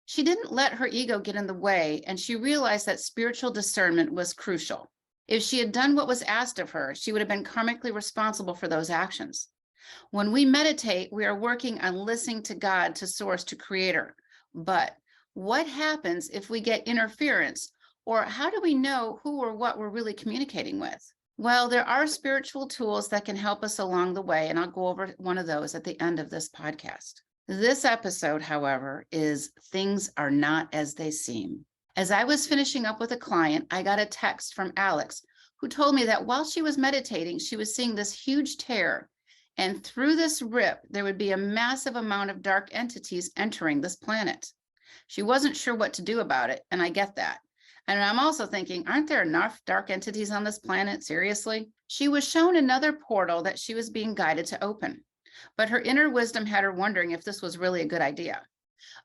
She didn't let her ego get in the way, and she realized that spiritual discernment was crucial. If she had done what was asked of her, she would have been karmically responsible for those actions. When we meditate, we are working on listening to God, to Source, to Creator. But what happens if we get interference? Or how do we know who or what we're really communicating with? Well, there are spiritual tools that can help us along the way, and I'll go over one of those at the end of this podcast. This episode, however, is Things Are Not As They Seem. As I was finishing up with a client, I got a text from Alex, who told me that while she was meditating, she was seeing this huge tear. And through this rip, there would be a massive amount of dark entities entering this planet. She wasn't sure what to do about it, and I get that. And I'm also thinking, aren't there enough dark entities on this planet? Seriously? She was shown another portal that she was being guided to open, but her inner wisdom had her wondering if this was really a good idea.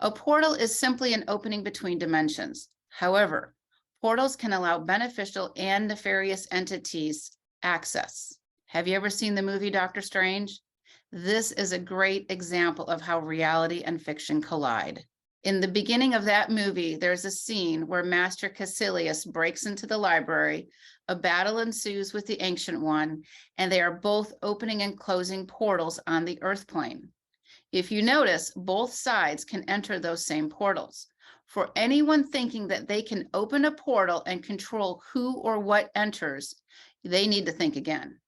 A portal is simply an opening between dimensions. However, portals can allow beneficial and nefarious entities access. Have you ever seen the movie Doctor Strange? This is a great example of how reality and fiction collide. In the beginning of that movie, there's a scene where Master Caecilius breaks into the library, a battle ensues with the Ancient One, and they are both opening and closing portals on the Earth plane. If you notice, both sides can enter those same portals. For anyone thinking that they can open a portal and control who or what enters, they need to think again.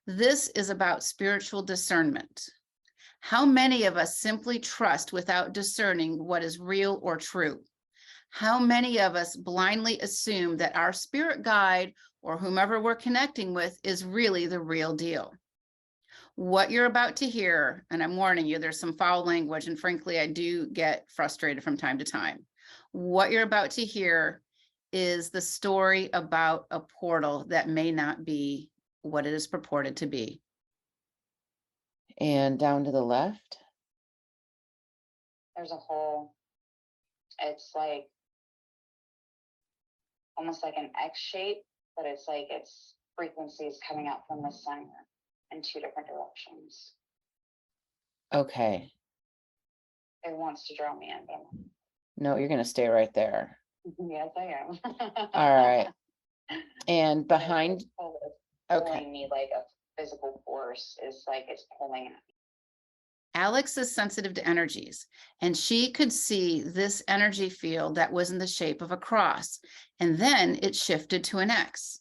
This is about spiritual discernment. How many of us simply trust without discerning what is real or true? How many of us blindly assume that our spirit guide or whomever we're connecting with is really the real deal? What you're about to hear, and I'm warning you, there's some foul language, and frankly, I do get frustrated from time to time. What you're about to hear is the story about a portal that may not be what it is purported to be. And down to the left. There's a hole. It's like almost like an X shape, but it's like it's frequencies coming out from the center in two different directions. Okay. It wants to draw me in, but No, you're going to stay right there. yes, I am. All right. And behind. Pulling Okay. me like a physical force is like it's pulling at me. Alex is sensitive to energies, and she could see this energy field that was in the shape of a cross, and then it shifted to an X.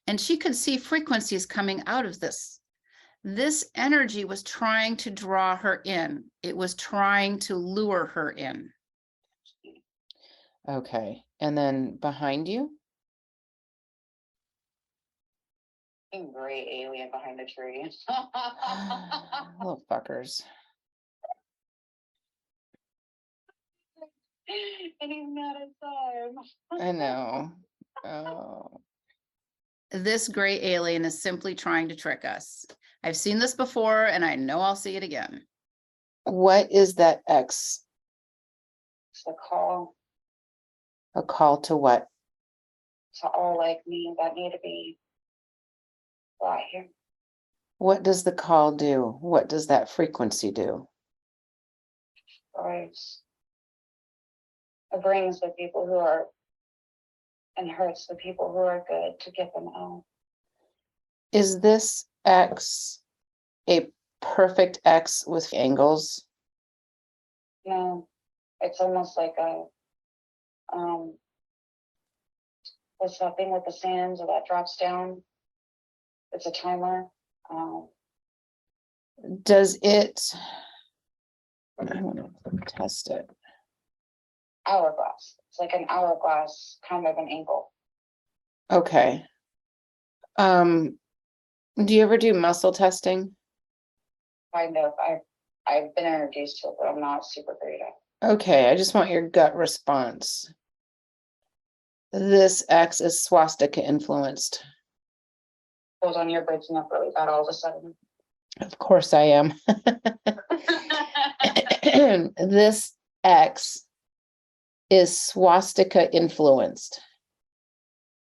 And she could see frequencies coming out of this. This energy was trying to draw her in. It was trying to lure her in. Okay. And then behind you. Gray alien behind the tree. Little fuckers. And he's mad at time. I know. Oh. This gray alien is simply trying to trick us. I've seen this before, and I know I'll see it again. What is that X? It's a call A call to what? to all like me that need to be brought here. What does the call do? What does that frequency do? Drives. It brings the people who are and hurts the people who are good to get them out. Is this X a perfect X with angles? No, it's almost like a what's that thing with the sands that drops down? It's a timer. Does it? I want to test it. Hourglass. It's like an hourglass, kind of an angle. Okay. Do you ever do muscle testing? Kind of. I've been introduced to it, but I'm not super great at it. Okay, I just want your gut response. This X is swastika influenced. Hold on, you're breaking up really bad all of a sudden. Of course I am. This X is swastika influenced.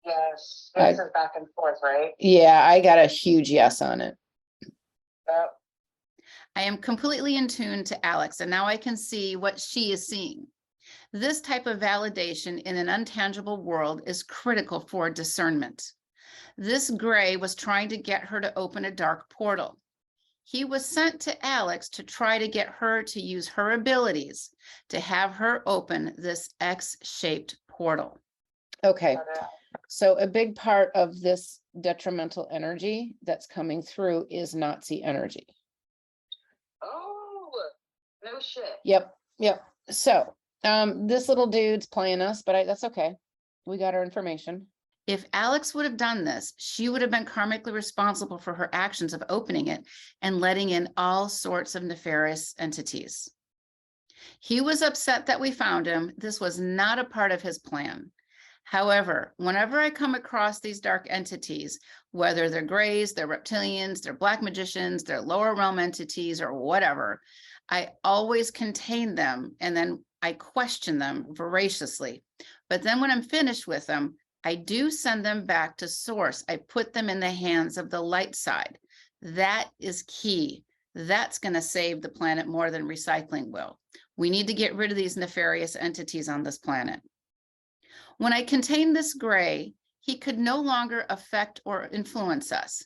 Yes, this is back and forth, right? Yeah, I got a huge yes on it. Yep. I am completely in tune to Alex, and now I can see what she is seeing. This type of validation in an untangible world is critical for discernment. This gray was trying to get her to open a dark portal. He was sent to Alex to try to get her to use her abilities to have her open this X-shaped portal. Okay, so a big part of this detrimental energy that's coming through is Nazi energy. Oh, no shit. Yep, yep. So, this little dude's playing us, but that's okay. We got our information. If Alex would have done this, she would have been karmically responsible for her actions of opening it and letting in all sorts of nefarious entities. He was upset that we found him. This was not a part of his plan. However, whenever I come across these dark entities, whether they're grays, they're reptilians, they're black magicians, they're lower realm entities, or whatever, I always contain them and then I question them voraciously. But then when I'm finished with them, I do send them back to source. I put them in the hands of the light side. That is key. That's going to save the planet more than recycling will. We need to get rid of these nefarious entities on this planet. When I contain this gray, he could no longer affect or influence us.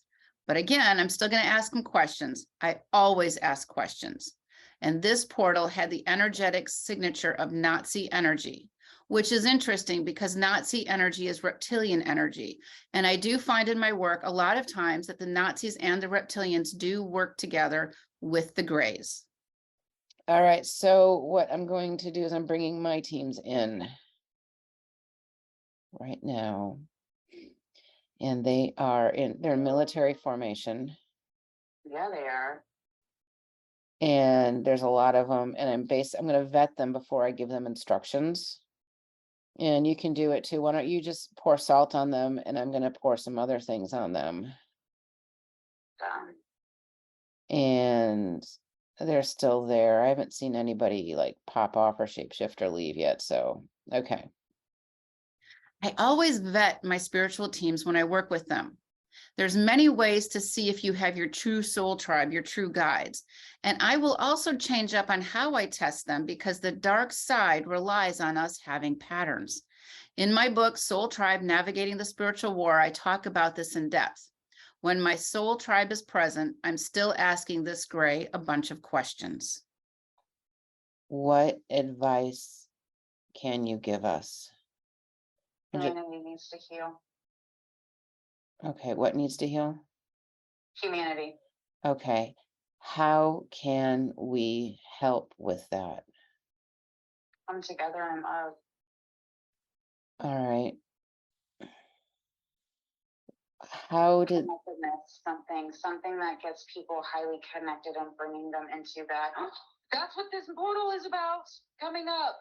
But again, I'm still going to ask him questions. I always ask questions. And this portal had the energetic signature of Nazi energy, which is interesting because Nazi energy is reptilian energy. And I do find in my work a lot of times that the Nazis and the reptilians do work together with the grays. All right, so what I'm going to do is I'm bringing my teams in right now. And they are in their military formation. Yeah, they are. And there's a lot of them, and I'm going to vet them before I give them instructions. And you can do it too. Why don't you just pour salt on them, and I'm going to pour some other things on them. And they're still there. I haven't seen anybody like pop off or shapeshift or leave yet. So, okay. I always vet my spiritual teams when I work with them. There's many ways to see if you have your true soul tribe, your true guides. And I will also change up on how I test them because the dark side relies on us having patterns. In my book, Soul Tribe, Navigating the Spiritual War, I talk about this in depth. When my soul tribe is present, I'm still asking this gray a bunch of questions. What advice can you give us? Humanity needs to heal. Okay, what needs to heal? Humanity. Okay, how can we help with that? Come together in love. All right. How did Connectedness, something that gets people highly connected and bringing them into that. That's what this portal is about coming up.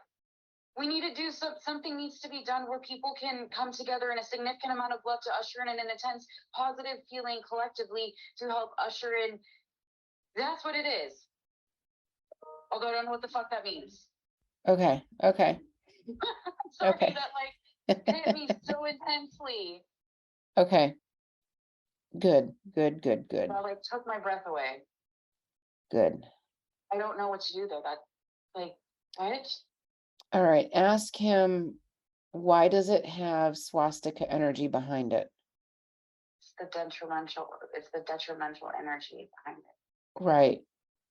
We need to do something needs to be done where people can come together in a significant amount of love to usher in an intense positive feeling collectively to help usher in. That's what it is. Although I don't know what the fuck that means. okay. Sorry, Okay. that hit me so intensely. Okay. Good. That took my breath away. Good. I don't know what to do there. What? All right, ask him, why does it have swastika energy behind it? It's the detrimental energy behind it. Right.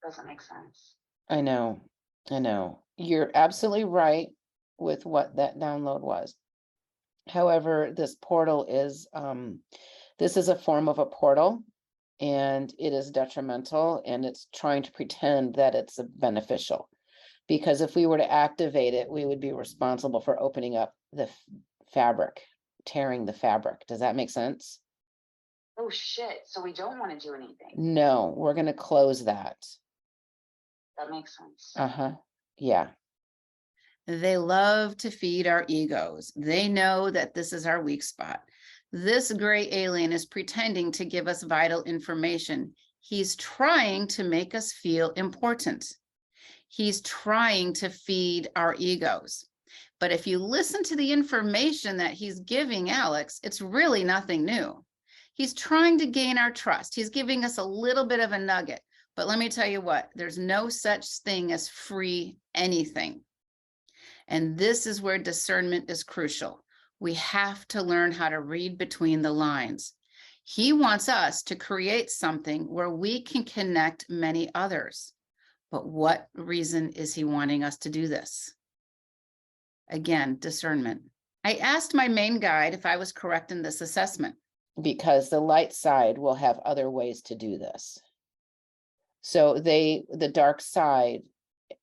Doesn't make sense. I know. You're absolutely right with what that download was. However, this portal is, this is a form of a portal, and it is detrimental, and it's trying to pretend that it's beneficial. Because if we were to activate it, we would be responsible for opening up the fabric, tearing the fabric. Does that make sense? Oh shit, so we don't want to do anything. No, we're going to close that. That makes sense. Yeah. They love to feed our egos. They know that this is our weak spot. This gray alien is pretending to give us vital information. He's trying to make us feel important. He's trying to feed our egos. But if you listen to the information that he's giving Alex, it's really nothing new. He's trying to gain our trust. He's giving us a little bit of a nugget. But let me tell you what, there's no such thing as free anything. And this is where discernment is crucial. We have to learn how to read between the lines. He wants us to create something where we can connect many others. But what reason is he wanting us to do this? Again, discernment. I asked my main guide if I was correct in this assessment. Because the light side will have other ways to do this. So the dark side,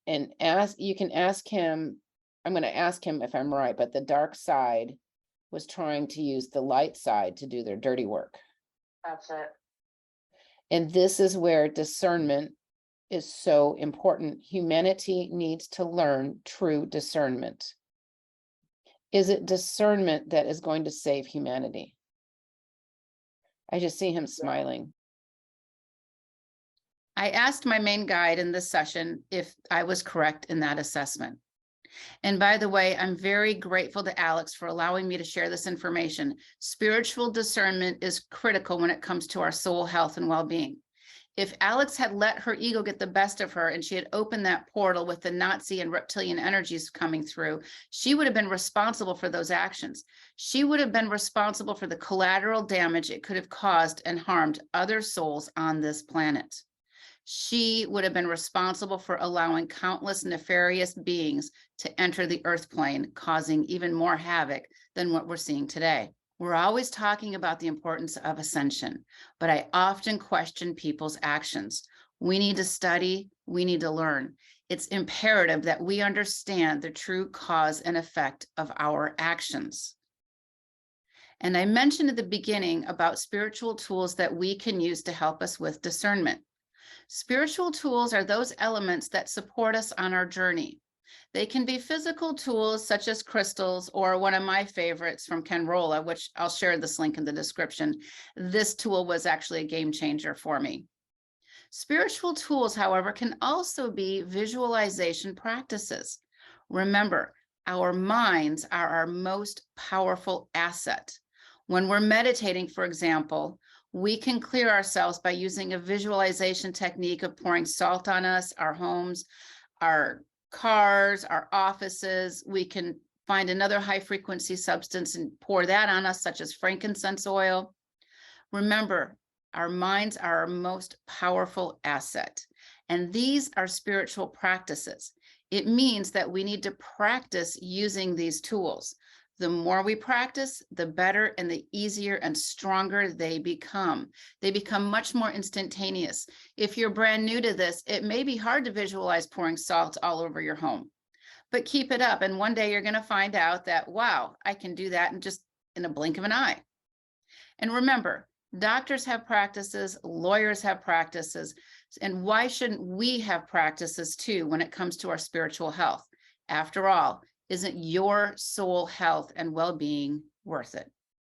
and you can ask him, I'm going to ask him if I'm right, but the dark side was trying to use the light side to do their dirty work. That's it. And this is where discernment is so important. Humanity needs to learn true discernment. Is it discernment that is going to save humanity? I just see him smiling. I asked my main guide in this session if I was correct in that assessment. And by the way, I'm very grateful to Alex for allowing me to share this information. Spiritual discernment is critical when it comes to our soul health and well-being. If Alex had let her ego get the best of her and she had opened that portal with the Nazi and reptilian energies coming through, she would have been responsible for those actions. She would have been responsible for the collateral damage it could have caused and harmed other souls on this planet. She would have been responsible for allowing countless nefarious beings to enter the earth plane, causing even more havoc than what we're seeing today. We're always talking about the importance of ascension, but I often question people's actions. We need to study, we need to learn. It's imperative that we understand the true cause and effect of our actions. And I mentioned at the beginning about spiritual tools that we can use to help us with discernment. Spiritual tools are those elements that support us on our journey. They can be physical tools such as crystals, or one of my favorites from Ken Rolla, which I'll share this link in the description. This tool was actually a game changer for me. Spiritual tools, however, can also be visualization practices. Remember, our minds are our most powerful asset. When we're meditating, for example, we can clear ourselves by using a visualization technique of pouring salt on us, our homes, our cars, our offices. We can find another high frequency substance and pour that on us, such as frankincense oil. Remember, our minds are our most powerful asset, and these are spiritual practices. It means that we need to practice using these tools. The more we practice, the better and the easier and stronger they become. They become much more instantaneous. If you're brand new to this, it may be hard to visualize pouring salt all over your home, but keep it up. And one day you're going to find out that, wow, I can do that in a blink of an eye. And remember, doctors have practices, lawyers have practices, and why shouldn't we have practices too when it comes to our spiritual health? After all, isn't your soul health and well-being worth it?